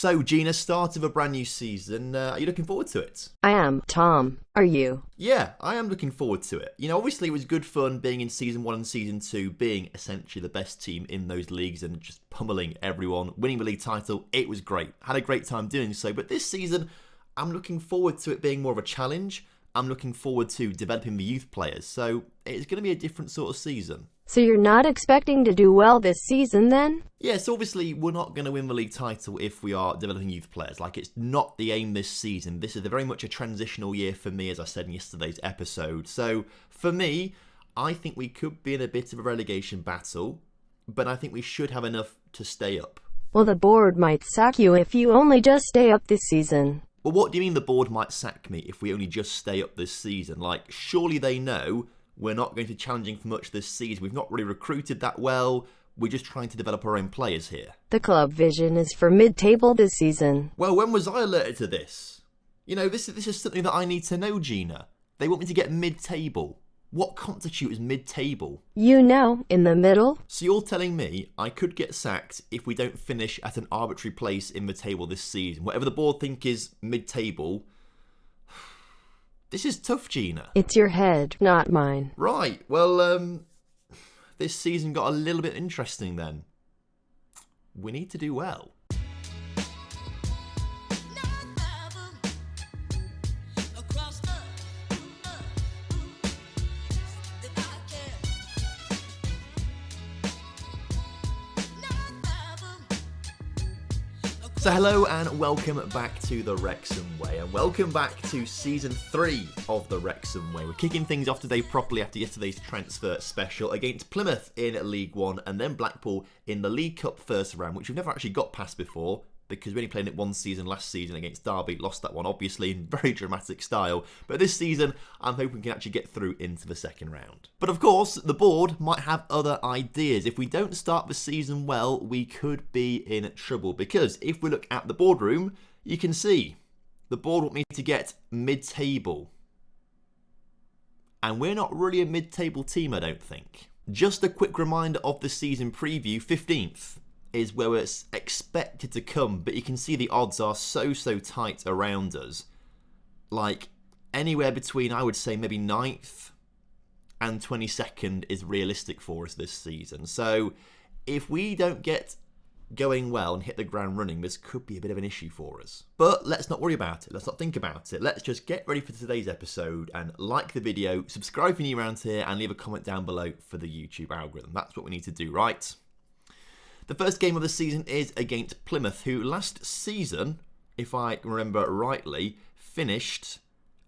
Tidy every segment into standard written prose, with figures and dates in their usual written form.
So, Gina, start of a brand new season. Are you looking forward to it? I am, Tom. Are you? Yeah, I am looking forward to it. You know, obviously it was good fun being in Season 1 and Season 2, being essentially the best team in those leagues and just pummeling everyone, winning the league title. It was great. Had a great time doing so. But this season, I'm looking forward to it being more of a challenge. I'm looking forward to developing the youth players. So, it's going to be a different sort of season. So you're not expecting to do well this season then? Yes, obviously we're not going to win the league title if we are developing youth players. Like, it's not the aim this season. This is very much a transitional year for me, as I said in yesterday's episode. So, for me, I think we could be in a bit of a relegation battle, but I think we should have enough to stay up. Well, the board might sack you if you only just stay up this season. Well, what do you mean the board might sack me if we only just stay up this season? Like, surely they know we're not going to be challenging for much this season. We've not really recruited that well. We're just trying to develop our own players here. The club vision is for mid-table this season. Well, when was I alerted to this? You know, this is something that I need to know, Gina. They want me to get mid-table. What constitutes mid-table? You know, in the middle. So you're telling me I could get sacked if we don't finish at an arbitrary place in the table this season? Whatever the board think is mid-table. This is tough, Gina. It's your head, not mine. Right, well, this season got a little bit interesting then. We need to do well. So hello and welcome back to the Wrexham Way, and welcome back to Season 3 of the Wrexham Way. We're kicking things off today properly after yesterday's transfer special against Plymouth in League One and then Blackpool in the League Cup first round, which we've never actually got past before because we only played it one season last season against Derby, lost that one obviously in very dramatic style, but this season I'm hoping we can actually get through into the second round. But of course, the board might have other ideas. If we don't start the season well, we could be in trouble, because if we look at the boardroom, you can see the board want me to get mid-table. And we're not really a mid-table team, I don't think. Just a quick reminder of the season preview, 15th. Is where it's expected to come, but you can see the odds are so tight around us. Like, anywhere between, I would say, maybe 9th and 22nd is realistic for us this season. So, if we don't get going well and hit the ground running, this could be a bit of an issue for us. But let's not worry about it. Let's not think about it. Let's just get ready for today's episode and like the video, subscribe if you're new around here, and leave a comment down below for the YouTube algorithm. That's what we need to do, right? The first game of the season is against Plymouth, who last season, if I remember rightly, finished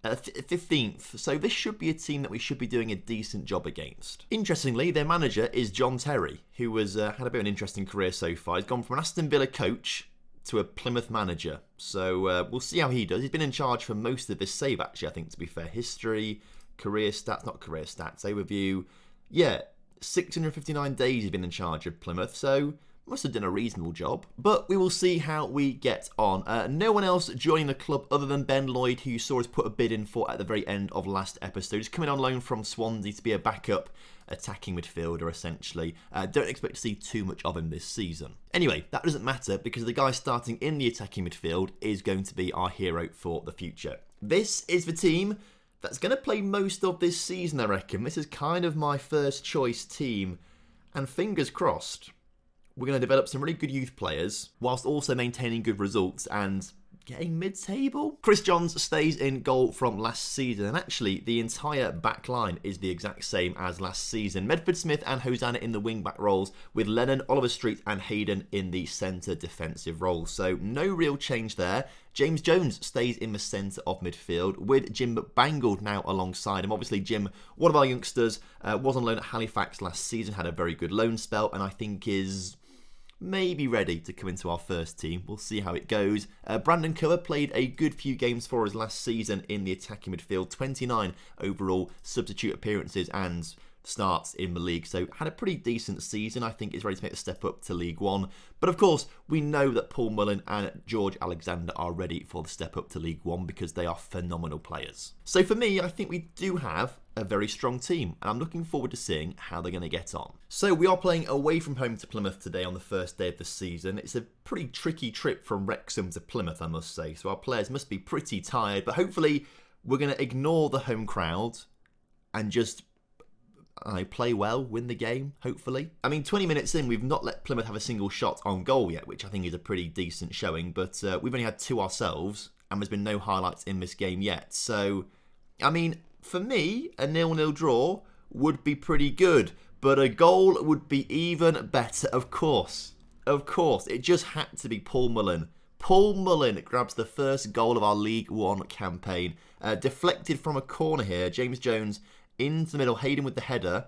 15th. So this should be a team that we should be doing a decent job against. Interestingly, their manager is John Terry, who has had a bit of an interesting career so far. He's gone from an Aston Villa coach to a Plymouth manager. So we'll see how he does. He's been in charge for most of this save, actually, I think, to be fair. History, career stats, not career stats, overview. Yeah, 659 days he's been in charge of Plymouth, so must have done a reasonable job. But we will see how we get on. No one else joining the club other than Ben Lloyd, who you saw us put a bid in for at the very end of last episode. He's coming on loan from Swansea to be a backup attacking midfielder, essentially. Don't expect to see too much of him this season. Anyway, that doesn't matter because the guy starting in the attacking midfield is going to be our hero for the future. This is the team that's going to play most of this season, I reckon. This is kind of my first choice team. And fingers crossed, we're going to develop some really good youth players whilst also maintaining good results and getting mid-table. Chris Johns stays in goal from last season, and actually the entire back line is the exact same as last season. Medford Smith and Hosanna in the wing-back roles, with Lennon, Oliver Street and Hayden in the centre defensive roles. So no real change there. James Jones stays in the centre of midfield, with Jim Bangled now alongside him. Obviously Jim, one of our youngsters, was on loan at Halifax last season, had a very good loan spell, and I think is maybe ready to come into our first team. We'll see how it goes. Brandon Cover played a good few games for us last season in the attacking midfield. 29 overall substitute appearances and starts in the league, so had a pretty decent season. I think he's ready to make the step up to League One. But of course, we know that Paul Mullin and George Alexander are ready for the step up to League One because they are phenomenal players. So for me, I think we do have a very strong team, and I'm looking forward to seeing how they're going to get on. So we are playing away from home to Plymouth today on the first day of the season. It's a pretty tricky trip from Wrexham to Plymouth, I must say, so our players must be pretty tired, but hopefully we're going to ignore the home crowd and just play well, win the game, hopefully. I mean, 20 minutes in, we've not let Plymouth have a single shot on goal yet, which I think is a pretty decent showing, but we've only had 2 ourselves, and there's been no highlights in this game yet. So, I mean, for me, a 0-0 draw would be pretty good, but a goal would be even better, of course. Of course, it just had to be Paul Mullin. Paul Mullin grabs the first goal of our League One campaign. Deflected from a corner here, James Jones into the middle, Hayden with the header,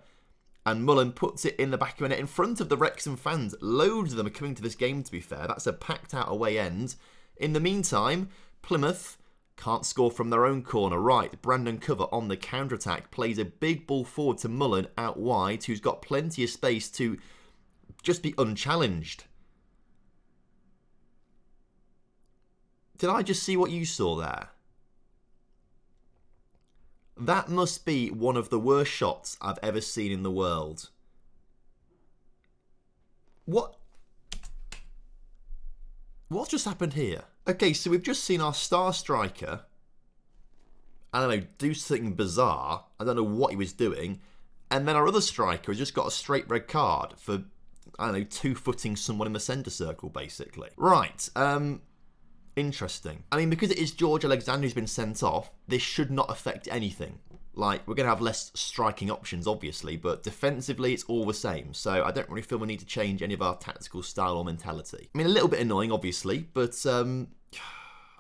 and Mullin puts it in the back of the net in front of the Wrexham fans. Loads of them are coming to this game, to be fair. That's a packed out away end. In the meantime, Plymouth can't score from their own corner. Right, Brandon Cover on the counter-attack plays a big ball forward to Mullin out wide, who's got plenty of space to just be unchallenged. Did I just see what you saw there? That must be one of the worst shots I've ever seen in the world. What's just happened here? Okay, so we've just seen our star striker, I don't know, do something bizarre. I don't know what he was doing. And then our other striker has just got a straight red card for, I don't know, 2-footing someone in the centre circle, basically. Right, interesting. I mean, because it is George Alexander who's been sent off, this should not affect anything. Like, we're going to have less striking options, obviously, but defensively, it's all the same. So I don't really feel we need to change any of our tactical style or mentality. I mean, a little bit annoying, obviously, but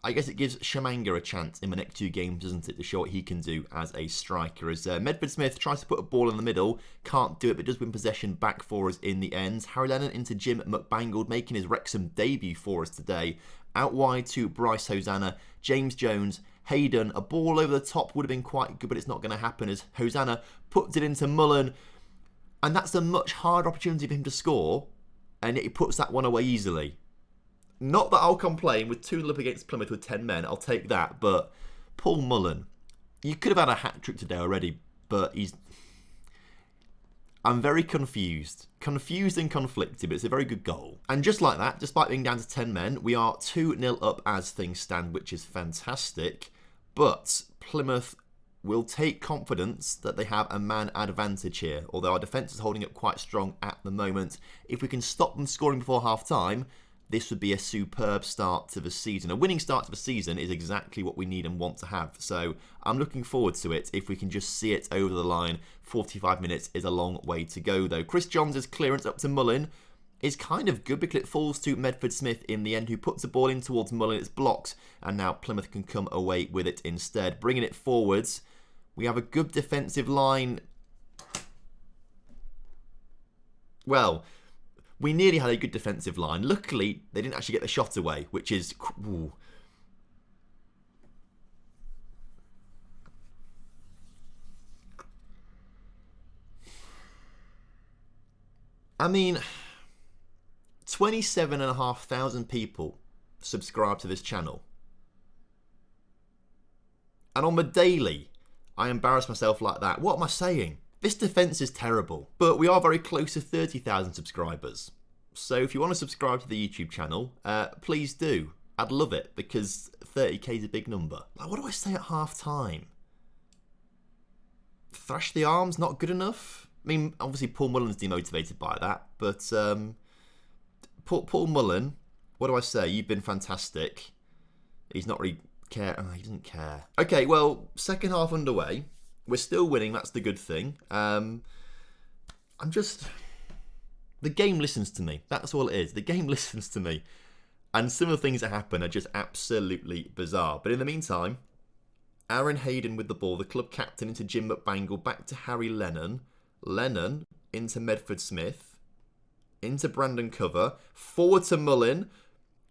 I guess it gives Shamanga a chance in the next 2 games, doesn't it, to show what he can do as a striker. As Medford Smith tries to put a ball in the middle, can't do it, but does win possession back for us in the end. Harry Lennon into Jim McBangled, making his Wrexham debut for us today. Out wide to Bryce Hosanna, James Jones, Hayden. A ball over the top would have been quite good, but it's not going to happen as Hosanna puts it into Mullin. And that's a much harder opportunity for him to score, and yet he puts that one away easily. Not that I'll complain with 2-0 up against Plymouth with 10 men, I'll take that, but Paul Mullin, you could have had a hat-trick today already, but I'm very confused. Confused and conflicted, but it's a very good goal. And just like that, despite being down to 10 men, we are 2-0 up as things stand, which is fantastic. But Plymouth will take confidence that they have a man advantage here, although our defence is holding up quite strong at the moment. If we can stop them scoring before half-time, this would be a superb start to the season. A winning start to the season is exactly what we need and want to have. So I'm looking forward to it if we can just see it over the line. 45 minutes is a long way to go, though. Chris Johns' clearance up to Mullin is kind of good because it falls to Medford Smith in the end, who puts the ball in towards Mullin. It's blocked, and now Plymouth can come away with it instead. Bringing it forwards, we have a good defensive line. Well, we nearly had a good defensive line. Luckily, they didn't actually get the shot away, which is... Ooh. I mean, 27,500 people subscribe to this channel. And on the daily, I embarrass myself like that. What am I saying? This defence is terrible, but we are very close to 30,000 subscribers. So if you want to subscribe to the YouTube channel, please do. I'd love it, because 30k is a big number. Like, what do I say at half-time? Thrash the arms, not good enough? I mean, obviously Paul Mullen's demotivated by that, but Paul Mullen, what do I say? You've been fantastic. He's not really care. Oh, he doesn't care. Okay, well, second half underway. We're still winning, that's the good thing. The game listens to me. That's all it is. The game listens to me. And some of the things that happen are just absolutely bizarre. But in the meantime, Aaron Hayden with the ball, the club captain into Jim McBangle, back to Harry Lennon. Lennon into Medford Smith, into Brandon Cover, forward to Mullin,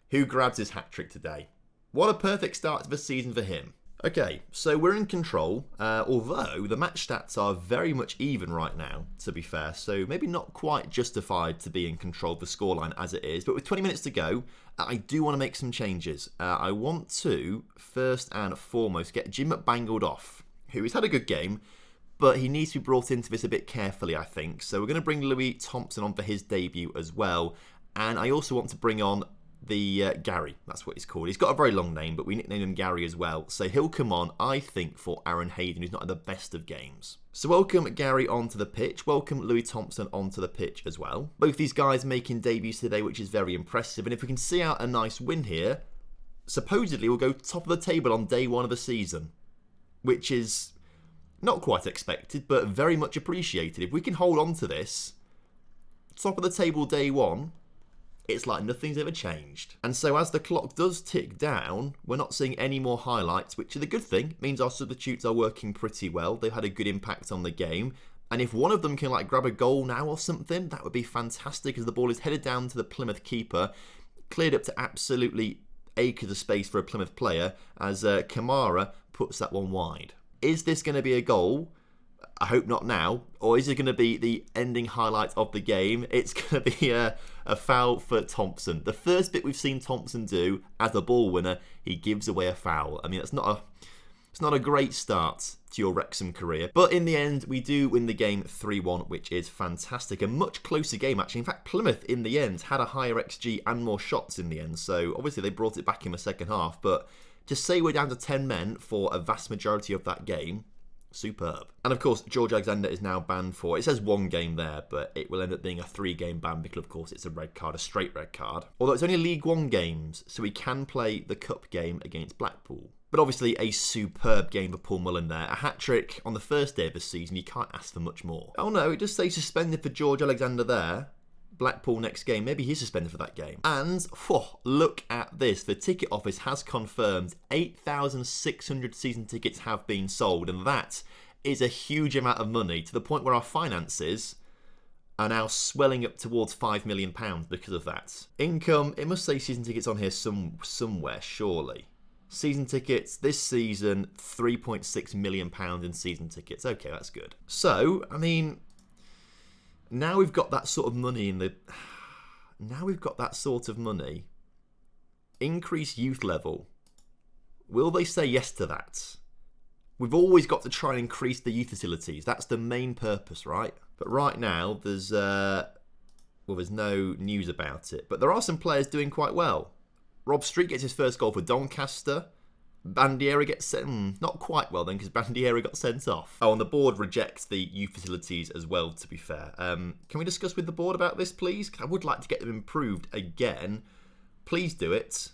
who grabs his hat-trick today. What a perfect start to the season for him. Okay, so we're in control, although the match stats are very much even right now, to be fair, so maybe not quite justified to be in control of the scoreline as it is, but with 20 minutes to go, I do want to make some changes. I want to, first and foremost, get Jim McBangled off, who has had a good game, but he needs to be brought into this a bit carefully, I think, so we're going to bring Louis Thompson on for his debut as well, and I also want to bring on the Gary, that's what he's called. He's got a very long name, but we nicknamed him Gary as well. So he'll come on, I think, for Aaron Hayden, who's not at the best of games. So welcome Gary onto the pitch. Welcome Louis Thompson onto the pitch as well. Both these guys making debuts today, which is very impressive. And if we can see out a nice win here, supposedly we'll go top of the table on day one of the season, which is not quite expected, but very much appreciated. If we can hold on to this, top of the table day one, it's like nothing's ever changed. And so as the clock does tick down, we're not seeing any more highlights, which is a good thing. It means our substitutes are working pretty well. They've had a good impact on the game. And if one of them can like grab a goal now or something, that would be fantastic as the ball is headed down to the Plymouth keeper, cleared up to absolutely acres of space for a Plymouth player as Kamara puts that one wide. Is this going to be a goal? I hope not now. Or is it going to be the ending highlight of the game? It's going to be a foul for Thompson. The first bit we've seen Thompson do as a ball winner, he gives away a foul. I mean, it's not a great start to your Wrexham career. But in the end, we do win the game 3-1, which is fantastic. A much closer game, actually. In fact, Plymouth, in the end, had a higher XG and more shots in the end. So, obviously, they brought it back in the second half. But to say we're down to 10 men for a vast majority of that game, superb. And of course, George Alexander is now banned for, it says 1 game there, but it will end up being a 3-game ban because of course it's a red card, a straight red card. Although it's only League One games, so he can play the cup game against Blackpool. But obviously a superb game for Paul Mullen there. A hat-trick on the first day of the season, you can't ask for much more. Oh no, it does say suspended for George Alexander there. Blackpool next game, maybe he's suspended for that game. And, look at this. The ticket office has confirmed 8,600 season tickets have been sold, and that is a huge amount of money to the point where our finances are now swelling up towards £5 million because of that. Income, it must say season tickets on here somewhere, surely. Season tickets, this season, £3.6 million in season tickets. Okay, that's good. So, I mean, now we've got that sort of money increase youth level. Will they say yes to that? We've always got to try and increase the youth facilities. That's the main purpose, right? But right now, there's no news about it. But there are some players doing quite well. Rob Street gets his first goal for Doncaster. Bandiera gets sent, not quite well then, because Bandiera got sent off. Oh, and the board rejects the youth facilities as well, to be fair. Can we discuss with the board about this, please? I would like to get them improved again. Please do it.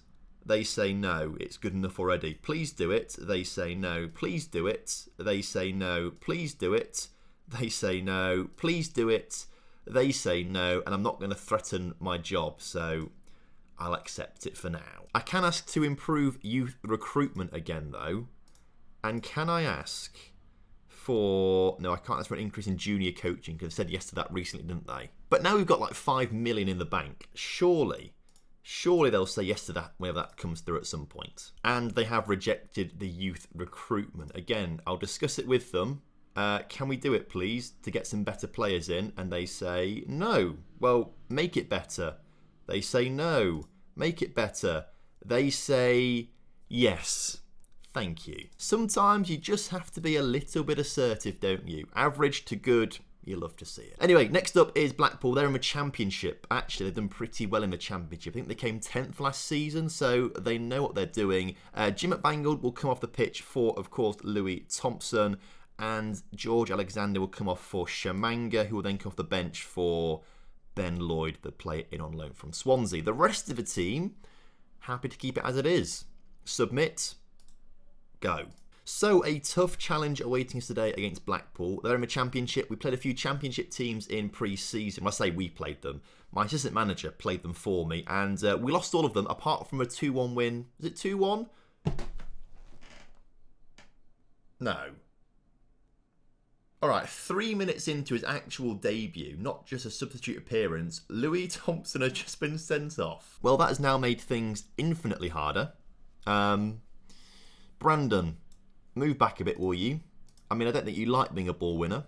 They say no, it's good enough already. Please do it. They say no. Please do it. They say no. Please do it. They say no. Please do it. They say no. And I'm not going to threaten my job, so I'll accept it for now. I can ask to improve youth recruitment again, though. And can I ask for... No, I can't ask for an increase in junior coaching, because they said yes to that recently, didn't they? But now we've got like 5 million in the bank. Surely they'll say yes to that whenever that comes through at some point. And they have rejected the youth recruitment. Again, I'll discuss it with them. Can we do it, please, to get some better players in? And they say no. Well, make it better. They say no. Make it better. They say yes. Thank you. Sometimes you just have to be a little bit assertive, don't you? Average to good, you love to see it. Anyway, next up is Blackpool. They're in the Championship. Actually, they've done pretty well in the Championship. I think they came 10th last season, so they know what they're doing. Jim McBangled will come off the pitch for, of course, Louis Thompson, and George Alexander will come off for Shamanga, who will then come off the bench for Ben Lloyd, the player in on loan from Swansea. The rest of the team, happy to keep it as it is. Submit, go. So, a tough challenge awaiting us today against Blackpool. They're in the Championship. We played a few Championship teams in pre-season. When I say we played them, my assistant manager played them for me. And we lost all of them, apart from a 2-1 win. Was it 2-1? No. Alright, 3 minutes into his actual debut, not just a substitute appearance, Louis Thompson has just been sent off. Well, that has now made things infinitely harder. Brandon, Move back a bit, will you? I mean, I don't think you like being a ball winner.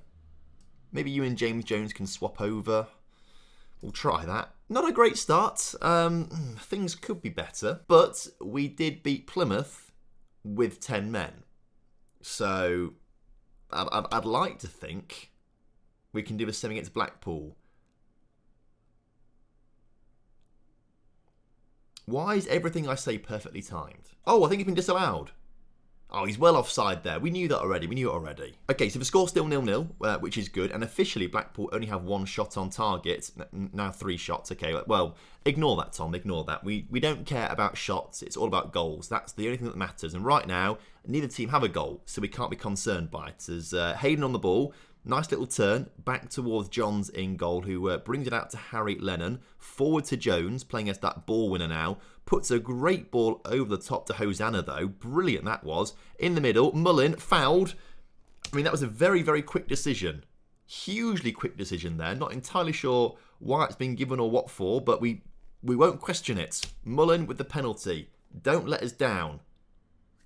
Maybe you and James Jones can swap over. We'll try that. Not a great start. Things could be better. But we did beat Plymouth with 10 men. So I'd like to think we can do the same against Blackpool. Why is everything I say perfectly timed? Oh, I think he's been disallowed. Oh, he's well offside there. We knew that already. Okay, so the score's still 0-0, which is good. And officially, Blackpool only have 1 shot on target. Now 3 shots. Okay, well, ignore that, Tom. Ignore that. We don't care about shots. It's all about goals. That's the only thing that matters. And right now, neither team have a goal, so we can't be concerned by it. There's Hayden on the ball. Nice little turn back towards Johns in goal, who brings it out to Harry Lennon. Forward to Jones, playing as that ball winner now. Puts a great ball over the top to Hosanna, though. Brilliant that was. In the middle, Mullin fouled. I mean, that was a very, very quick decision. Hugely quick decision there. Not entirely sure why it's been given or what for, but we won't question it. Mullin with the penalty. Don't let us down.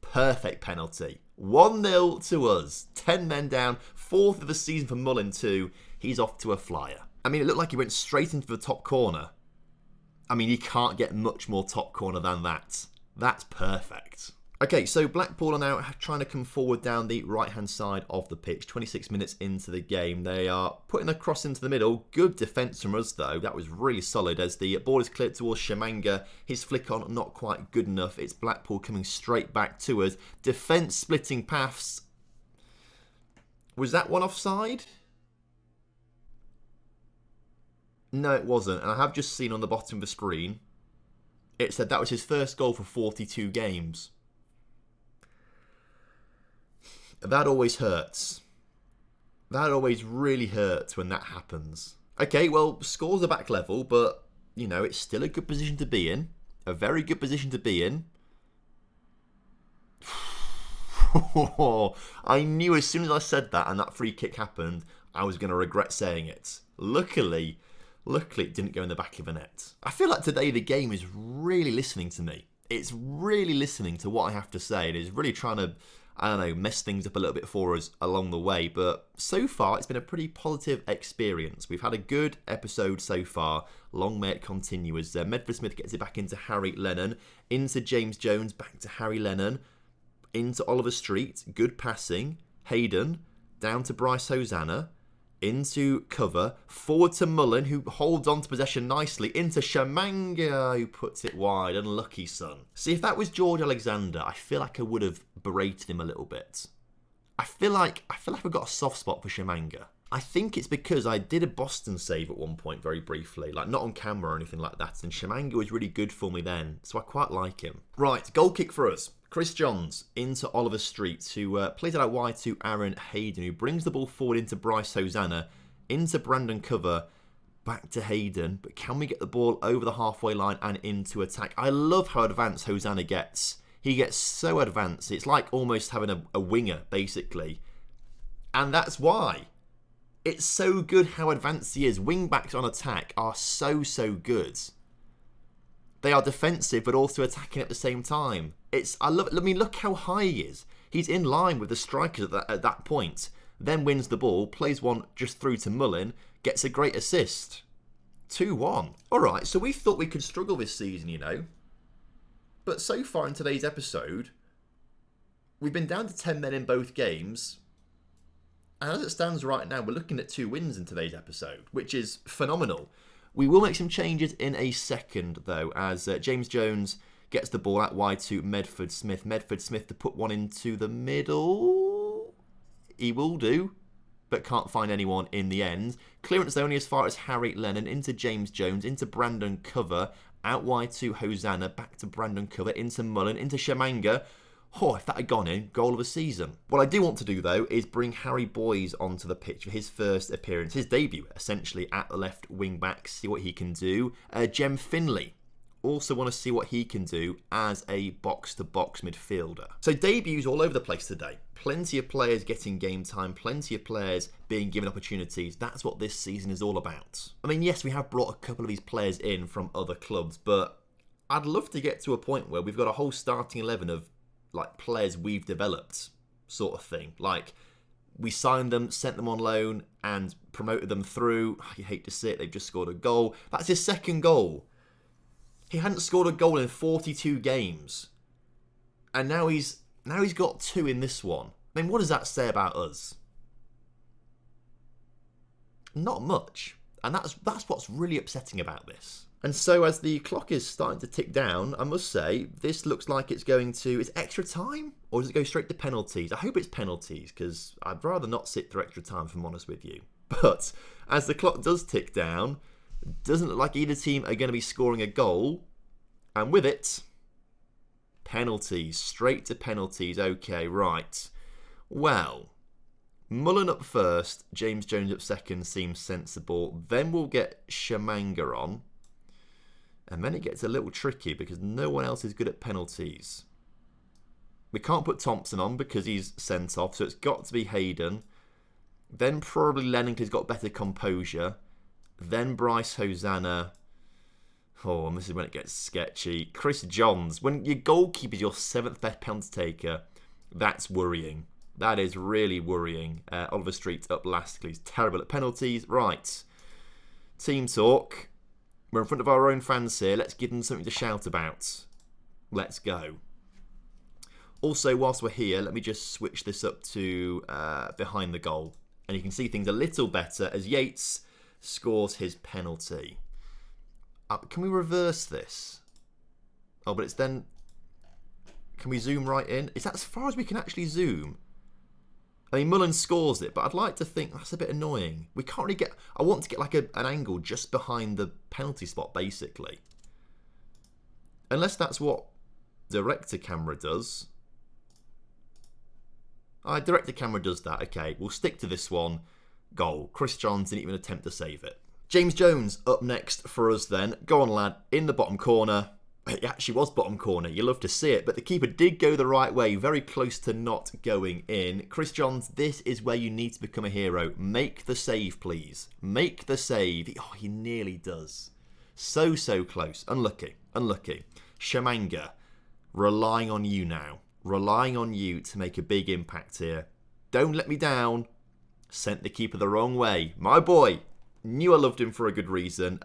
Perfect penalty. 1-0 to us. 10 men down. 4th of the season for Mullin too. He's off to a flyer. I mean, it looked like he went straight into the top corner. I mean, you can't get much more top corner than that. That's perfect. Okay, so Blackpool are now trying to come forward down the right-hand side of the pitch. 26 minutes into the game. They are putting a cross into the middle. Good defence from us, though. That was really solid as the ball is cleared towards Shamanga. His flick on, not quite good enough. It's Blackpool coming straight back to us. Defence splitting paths. Was that one offside? No, it wasn't. And I have just seen on the bottom of the screen, it said that was his first goal for 42 games. That always hurts. That always really hurts when that happens. Okay, well, scores are back level, but, you know, it's still a good position to be in. A very good position to be in. I knew as soon as I said that and that free kick happened, I was going to regret saying it. Luckily, it didn't go in the back of the net. I feel like today the game is really listening to me. It's really listening to what I have to say. It is really trying to, I don't know, mess things up a little bit for us along the way. But so far, it's been a pretty positive experience. We've had a good episode so far. Long may it continue as Medford Smith gets it back into Harry Lennon, into James Jones, back to Harry Lennon, into Oliver Street. Good passing. Hayden, down to Bryce Hosanna. Into cover, forward to Mullin, who holds on to possession nicely, into Shamanga, who puts it wide. Unlucky son. See, if that was George Alexander, I feel like I would have berated him a little bit. I feel like I've got a soft spot for Shamanga. I think it's because I did a Boston save at one point very briefly, like not on camera or anything like that, and Shamanga was really good for me then, so I quite like him. Right, goal kick for us. Chris Johns into Oliver Street, who plays it out wide to Aaron Hayden, who brings the ball forward into Bryce Hosanna, into Brandon Cover, back to Hayden. But can we get the ball over the halfway line and into attack? I love how advanced Hosanna gets. He gets so advanced. It's like almost having a winger, basically. And that's why. It's so good how advanced he is. Wing-backs on attack are so good. They are defensive, but also attacking at the same time. I mean, look how high he is. He's in line with the strikers at that point. Then wins the ball, plays one just through to Mullin, gets a great assist. 2-1. Alright, so we thought we could struggle this season, you know. But so far in today's episode, we've been down to 10 men in both games. And as it stands right now, we're looking at 2 wins in today's episode, which is phenomenal. We will make some changes in a second, though, as James Jones gets the ball out wide to Medford Smith. Medford Smith to put one into the middle. He will do, but can't find anyone in the end. Clearance only as far as Harry Lennon, into James Jones, into Brandon Cover, out wide to Hosanna, back to Brandon Cover, into Mullin, into Shamanga. Oh, if that had gone in, goal of the season. What I do want to do, though, is bring Harry Boyes onto the pitch for his first appearance, his debut, essentially, at the left wing-back, see what he can do. Jem Finley, also want to see what he can do as a box-to-box midfielder. So debuts all over the place today. Plenty of players getting game time, plenty of players being given opportunities. That's what this season is all about. I mean, yes, we have brought a couple of these players in from other clubs, but I'd love to get to a point where we've got a whole starting 11 of like players we've developed. sort of thing. Like, we signed them, sent them on loan, and promoted them through. You hate to see it, they've just scored a goal. That's his second goal. He hadn't scored a goal in 42 games. And now he's got 2 in this one. I mean, what does that say about us? Not much. And that's what's really upsetting about this. And so as the clock is starting to tick down, I must say, this looks like it's going to... Is extra time? Or does it go straight to penalties? I hope it's penalties, because I'd rather not sit through extra time, if I'm honest with you. But as the clock does tick down, it doesn't look like either team are going to be scoring a goal. And with it, penalties. Straight to penalties. Okay, right. Well, Mullen up first, James Jones up second seems sensible. Then we'll get Shamanga on. And then it gets a little tricky because no one else is good at penalties. We can't put Thompson on because he's sent off, so it's got to be Hayden. Then probably Lennington's got better composure. Then Bryce Hosanna. Oh, and this is when it gets sketchy. Chris Johns. When your goalkeeper's your 7th best penalty taker, that's worrying. That is really worrying. Oliver Street up last because he's terrible at penalties. Right. Team talk. We're in front of our own fans here. Let's give them something to shout about. Let's go. Also, whilst we're here, let me just switch this up to behind the goal. And you can see things a little better as Yates scores his penalty. Can we reverse this? Oh, but it's then... Can we zoom right in? Is that as far as we can actually zoom? I mean, Mullen scores it, but I'd like to think that's a bit annoying. We can't really get... I want to get like an angle just behind the penalty spot, basically. Unless that's what director camera does. Director camera does that. Okay, we'll stick to this one. Goal. Chris Johns didn't even attempt to save it. James Jones up next for us then. Go on, lad. In the bottom corner. It actually was bottom corner. You love to see it. But the keeper did go the right way. Very close to not going in. Chris Johns, this is where you need to become a hero. Make the save, please. Make the save. Oh, he nearly does. So close. Unlucky. Shamanga, relying on you now. Relying on you to make a big impact here. Don't let me down. Sent the keeper the wrong way. My boy. Knew I loved him for a good reason.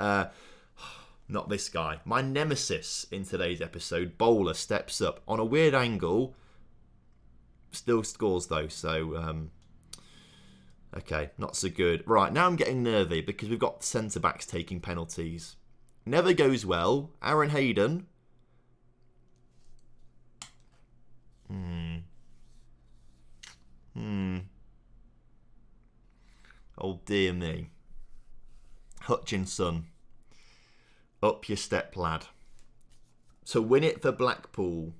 Not this guy. My nemesis in today's episode, Bowler, steps up on a weird angle. Still scores though, so... okay, not so good. Right, now I'm getting nervy because we've got centre-backs taking penalties. Never goes well. Aaron Hayden. Oh dear me. Hutchinson. Up your step, lad. To win it for Blackpool.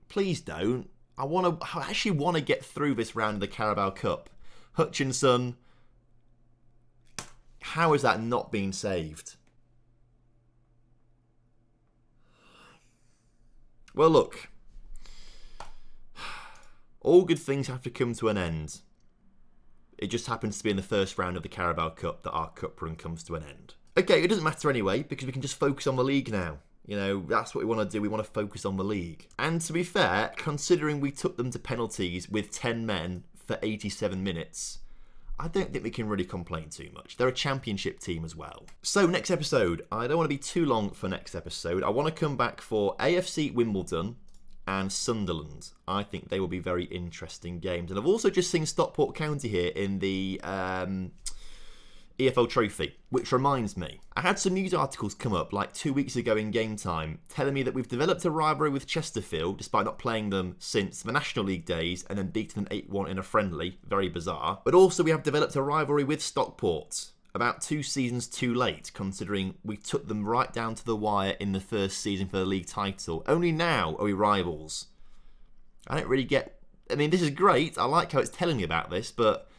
Please don't. I actually want to get through this round of the Carabao Cup. Hutchinson. How is that not being saved? Well, look. All good things have to come to an end. It just happens to be in the first round of the Carabao Cup that our cup run comes to an end. Okay, it doesn't matter anyway, because we can just focus on the league now. You know, that's what we want to do. We want to focus on the league. And to be fair, considering we took them to penalties with 10 men for 87 minutes, I don't think we can really complain too much. They're a championship team as well. So, next episode. I don't want to be too long for next episode. I want to come back for AFC Wimbledon and Sunderland. I think they will be very interesting games. And I've also just seen Stockport County here in the... EFL Trophy, which reminds me, I had some news articles come up like 2 weeks ago in Game Time telling me that we've developed a rivalry with Chesterfield despite not playing them since the National League days and then beating them 8-1 in a friendly, very bizarre. But also we have developed a rivalry with Stockport, about 2 seasons too late considering we took them right down to the wire in the first season for the league title. Only now are we rivals. I don't really get... I mean, this is great, I like how it's telling me about this, but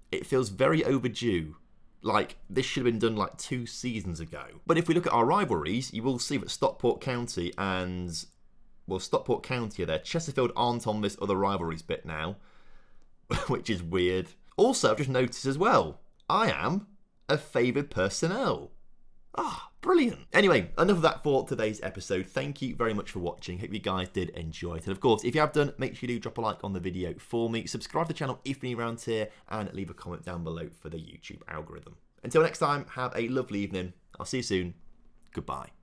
it feels very overdue. Like, this should have been done like 2 seasons ago. But if we look at our rivalries, you will see that Stockport County and... Well, Stockport County are there. Chesterfield aren't on this other rivalries bit now. Which is weird. Also, I've just noticed as well, I am a favoured personnel. Brilliant. Anyway, enough of that for today's episode. Thank you very much for watching. Hope you guys did enjoy it. And of course, if you have done, make sure you do drop a like on the video for me. Subscribe to the channel if you're new around here, and leave a comment down below for the YouTube algorithm. Until next time, have a lovely evening. I'll see you soon. Goodbye.